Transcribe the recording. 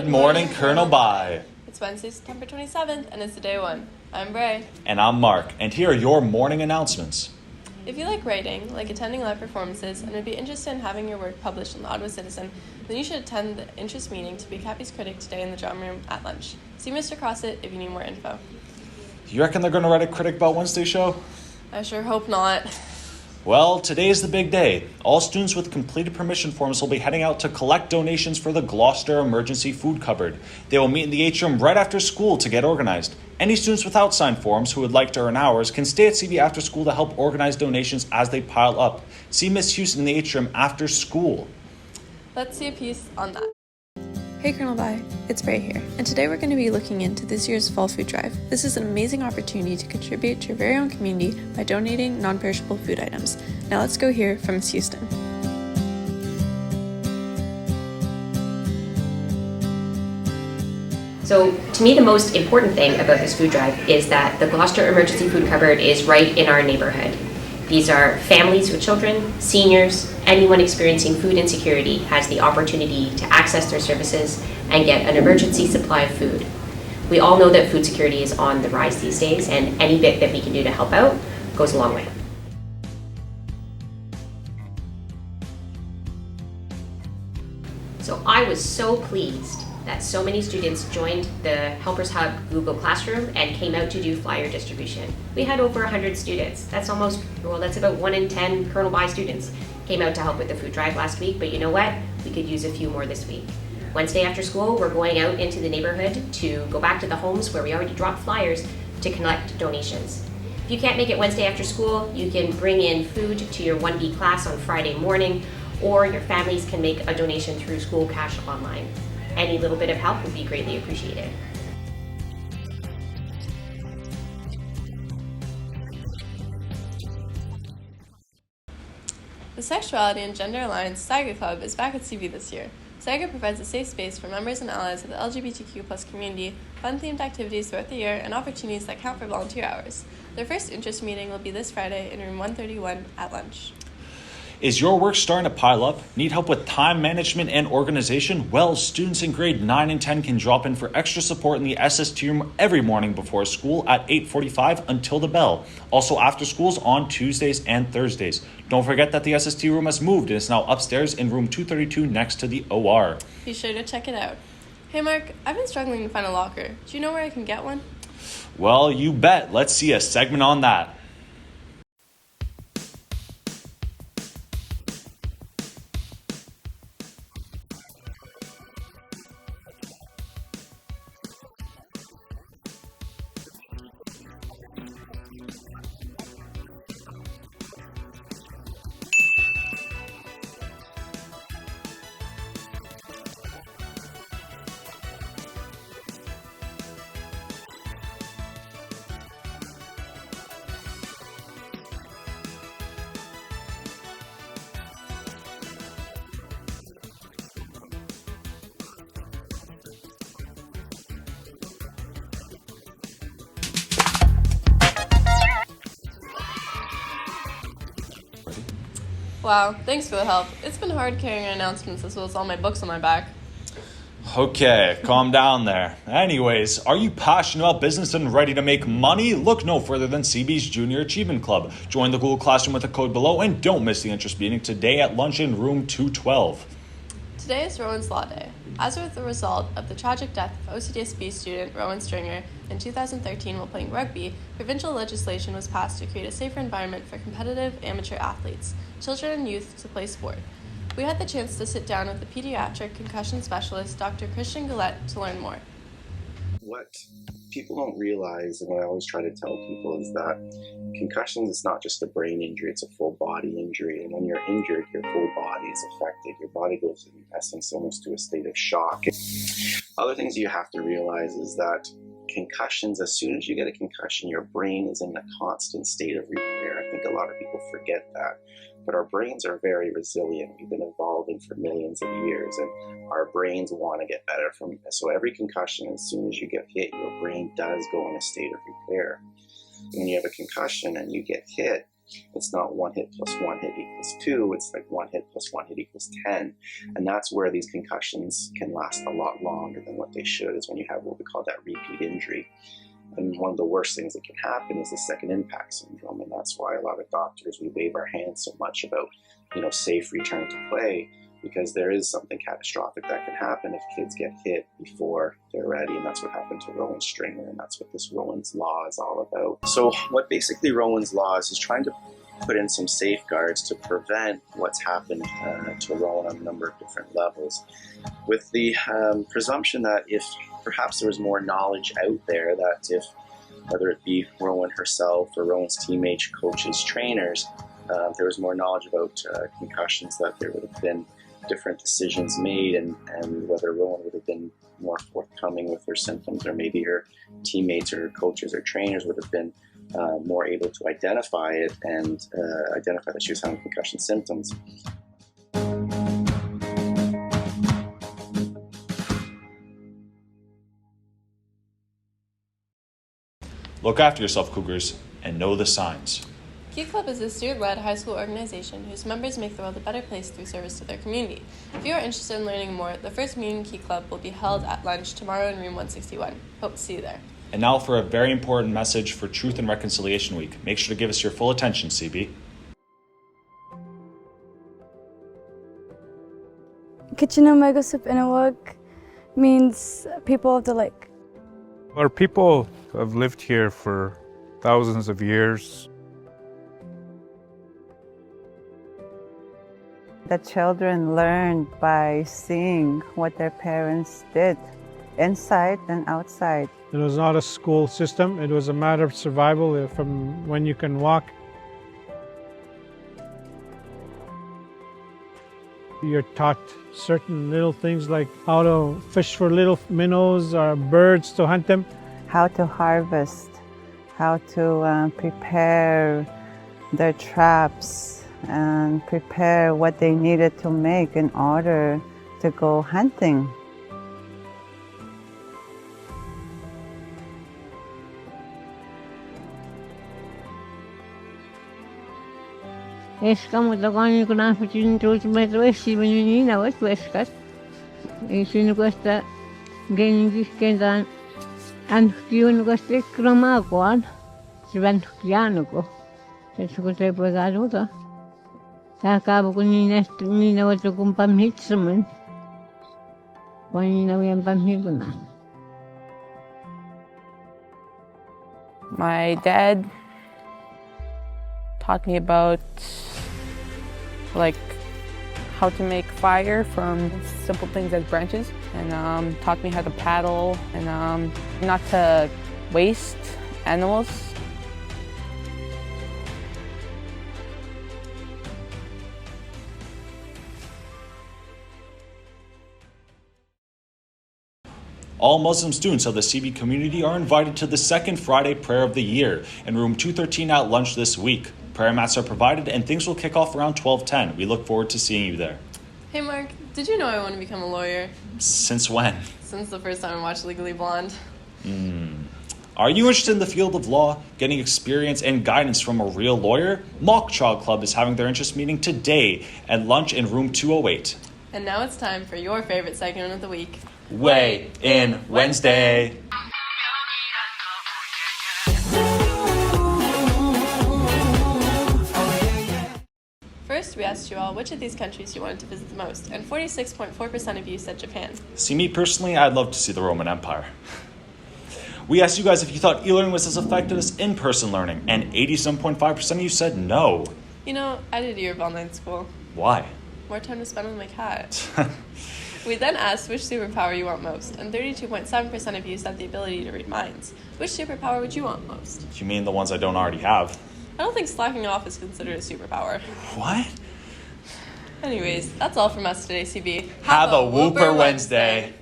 Good morning, Colonel Bai. It's Wednesday, September 27th, and it's day one. I'm Bray. And I'm Mark, and here are your morning announcements. If you like writing, like attending live performances, and would be interested in having your work published in the Ottawa Citizen, then you should attend the interest meeting to be Cappy's critic today in the drum room at lunch. See Mr. Crossett if you need more info. You reckon they're going to write a critic about Wednesday's show? I sure hope not. Well, today's the big day. All students with completed permission forms will be heading out to collect donations for the Gloucester Emergency Food Cupboard. They will meet in the atrium right after school to get organized. Any students without signed forms who would like to earn hours can stay at CB after school to help organize donations as they pile up. See Miss Houston in the atrium after school. Let's see a piece on that. Hey Colonel Bai, it's Bray here, and today we're going to be looking into this year's Fall Food Drive. This is an amazing opportunity to contribute to your very own community by donating non-perishable food items. Now let's go hear from Ms. Houston. So to me, the most important thing about this food drive is that the Gloucester Emergency Food Cupboard is right in our neighborhood. These are families with children, seniors, anyone experiencing food insecurity has the opportunity to access their services and get an emergency supply of food. We all know that food security is on the rise these days, and any bit that we can do to help out goes a long way. So I was so pleased that so many students joined the Helpers Hub Google Classroom and came out to do flyer distribution. We had over 100 students. That's about 1 in 10 Colonel Bai students came out to help with the food drive last week, but you know what? We could use a few more this week. Wednesday after school, we're going out into the neighborhood to go back to the homes where we already dropped flyers to collect donations. If you can't make it Wednesday after school, you can bring in food to your 1B class on Friday morning, or your families can make a donation through School Cash Online. Any little bit of help would be greatly appreciated. The Sexuality and Gender Alliance SAGA Club is back at CB this year. SAGA provides a safe space for members and allies of the LGBTQ+ community, fun-themed activities throughout the year, and opportunities that count for volunteer hours. Their first interest meeting will be this Friday in room 131 at lunch. Is your work starting to pile up? Need help with time management and organization? Well, students in grade 9 and 10 can drop in for extra support in the SST room every morning before school at 8:45 until the bell. Also after schools on Tuesdays and Thursdays. Don't forget that the SST room has moved and is now upstairs in room 232 next to the OR. Be sure to check it out. Hey Mark, I've been struggling to find a locker. Do you know where I can get one? Well, you bet. Let's see a segment on that. Wow, thanks for the help. It's been hard carrying announcements as well as all my books on my back. Okay, calm down there. Anyways, are you passionate about business and ready to make money? Look no further than CB's Junior Achievement Club. Join the Google Classroom with the code below and don't miss the interest meeting today at lunch in room 212. Today is Rowan's Law Day. As with the result of the tragic death of OCDSB student Rowan Stringer in 2013 while playing rugby, provincial legislation was passed to create a safer environment for competitive amateur athletes, children and youth to play sport. We had the chance to sit down with the pediatric concussion specialist, Dr. Christian Gillette, to learn more. What people don't realize, and what I always try to tell people, is that concussions is not just a brain injury, it's a full body injury. And when you're injured, your full body is affected. Your body goes, in essence, almost to a state of shock. Other things you have to realize is that concussions, as soon as you get a concussion, your brain is in a constant state of repair. I think a lot of people forget that. But our brains are very resilient. We've been evolving for millions of years, and our brains want to get better from it. So every concussion, as soon as you get hit, your brain does go in a state of repair. When you have a concussion and you get hit, It's not 1 hit plus 1 hit equals 2. It's like 1 hit plus 1 hit equals 10. And that's where these concussions can last a lot longer than what they should, is when you have what we call that repeat injury. And one of the worst things that can happen is a second impact syndrome. And that's why a lot of doctors, we wave our hands so much about, safe return to play, because there is something catastrophic that can happen if kids get hit before they're ready. And that's what happened to Rowan Stringer, and that's what this Rowan's Law is all about. So what basically Rowan's Law is trying to put in some safeguards to prevent what's happened to Rowan on a number of different levels, with the presumption that if perhaps there was more knowledge out there, that if, whether it be Rowan herself or Rowan's teammates, coaches, trainers, there was more knowledge about concussions, that there would have been different decisions made, and whether Rowan would have been more forthcoming with her symptoms, or maybe her teammates or her coaches or trainers would have been more able to identify it and identify that she was having concussion symptoms. Look after yourself, Cougars, and know the signs. Key Club is a student-led high school organization whose members make the world a better place through service to their community. If you are interested in learning more, the first meeting Key Club will be held at lunch tomorrow in room 161. Hope to see you there. And now for a very important message for Truth and Reconciliation Week. Make sure to give us your full attention, CB. Kitchener Megasup Inawak means people of the lake. Our people have lived here for thousands of years. The children learned by seeing what their parents did, inside and outside. It was not a school system. It was a matter of survival from when you can walk. You're taught certain little things like how to fish for little minnows or birds to hunt them. How to harvest, how to prepare their traps and prepare what they needed to make in order to go hunting. Eskam domani con una facina trasmettere si venina o pescat. E sono questa gengi che dan anch'io questa croma quan si van piano co. Se si potrebbe pagare tutto. Ta cavo con ni na wato con pamhitsamen. Wani na yan pamhituna. My dad taught me about how to make fire from simple things like branches, and taught me how to paddle and not to waste animals. All Muslim students of the CB community are invited to the second Friday prayer of the year in room 213 at lunch this week. Prayer mats are provided and things will kick off around 12:10. We look forward to seeing you there. Hey Mark, did you know I want to become a lawyer? Since when? Since the first time I watched Legally Blonde. Are you interested in the field of law, getting experience and guidance from a real lawyer? Mock Child Club is having their interest meeting today at lunch in room 208. And now it's time for your favorite segment of the week. Weigh in Wednesday. First, we asked you all which of these countries you wanted to visit the most, and 46.4% of you said Japan. See, me personally, I'd love to see the Roman Empire. We asked you guys if you thought e-learning was as effective as in-person learning, and 87.5% of you said no. You know, I did a year of online school. Why? More time to spend with my cat. We then asked which superpower you want most, and 32.7% of you said the ability to read minds. Which superpower would you want most? You mean the ones I don't already have? I don't think slacking off is considered a superpower. What? Anyways, that's all from us today, CB. Have a Whooper Wednesday.